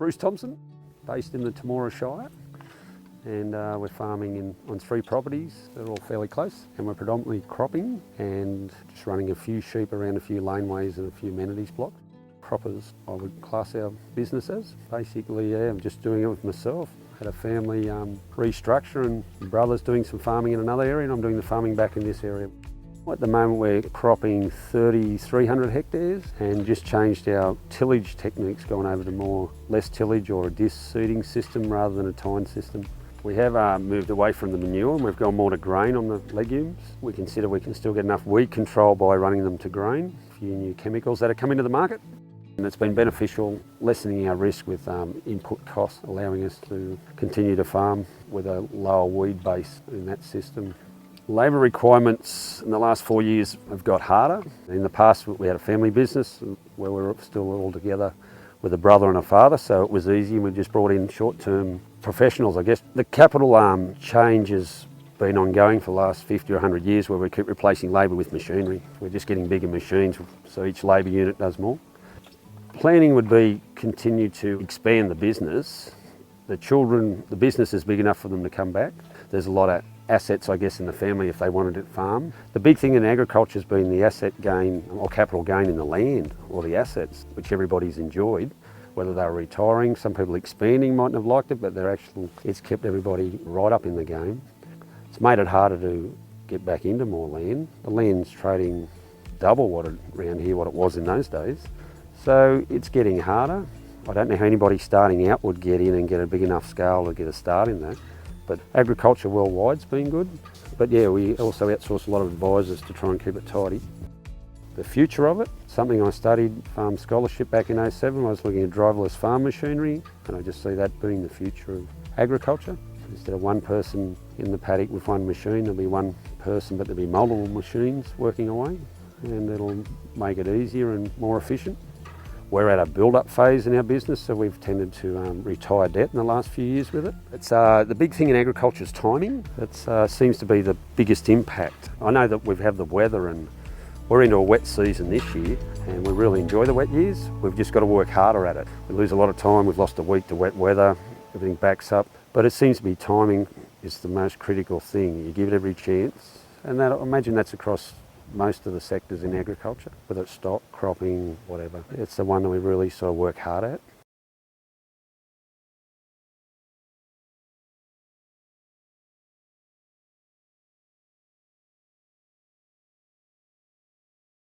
Bruce Thompson, based in the Temora Shire, and we're farming on 3 properties. They're all fairly close, and we're predominantly cropping and just running a few sheep around a few laneways and a few amenities blocks. Croppers, I would class our business as. Basically, yeah, I'm just doing it with myself. Had a family restructure, and my brother's doing some farming in another area, and I'm doing the farming back in this area. At the moment we're cropping 3,300 hectares and just changed our tillage techniques, going over to less tillage or a disc seeding system rather than a tine system. We have moved away from the manure and we've gone more to grain on the legumes. We consider we can still get enough weed control by running them to grain. A few new chemicals that are coming to the market. And it's been beneficial, lessening our risk with input costs, allowing us to continue to farm with a lower weed base in that system. Labour requirements in the last 4 years have got harder. In the past we had a family business where we were still all together with a brother and a father, so it was easy, and we just brought in short-term professionals, I guess. The capital change has been ongoing for the last 50 or 100 years, where we keep replacing labour with machinery. We're just getting bigger machines, so each labour unit does more. Planning would be continue to expand the business. The business is big enough for them to come back. There's a lot of assets, I guess, in the family if they wanted to farm. The big thing in agriculture has been the asset gain or capital gain in the land or the assets, which everybody's enjoyed. Whether they're retiring, some people expanding mightn't have liked it, but it's kept everybody right up in the game. It's made it harder to get back into more land. The land's trading double around here what it was in those days. So it's getting harder. I don't know how anybody starting out would get in and get a big enough scale to get a start in that. But agriculture worldwide's been good. But yeah, we also outsource a lot of advisors to try and keep it tidy. The future of it, something I studied farm scholarship back in '07. I was looking at driverless farm machinery, and I just see that being the future of agriculture. Instead of one person in the paddock with one machine, there'll be one person, but there'll be multiple machines working away, and it'll make it easier and more efficient. We're at a build-up phase in our business, so we've tended to retire debt in the last few years with it. It's the big thing in agriculture is timing. It seems to be the biggest impact. I know that we have the weather, and we're into a wet season this year, and we really enjoy the wet years. We've just got to work harder at it. We lose a lot of time. We've lost a week to wet weather. Everything backs up. But it seems to be timing is the most critical thing. You give it every chance, and I imagine that's across most of the sectors in agriculture, whether it's stock, cropping, whatever. It's the one that we really sort of work hard at.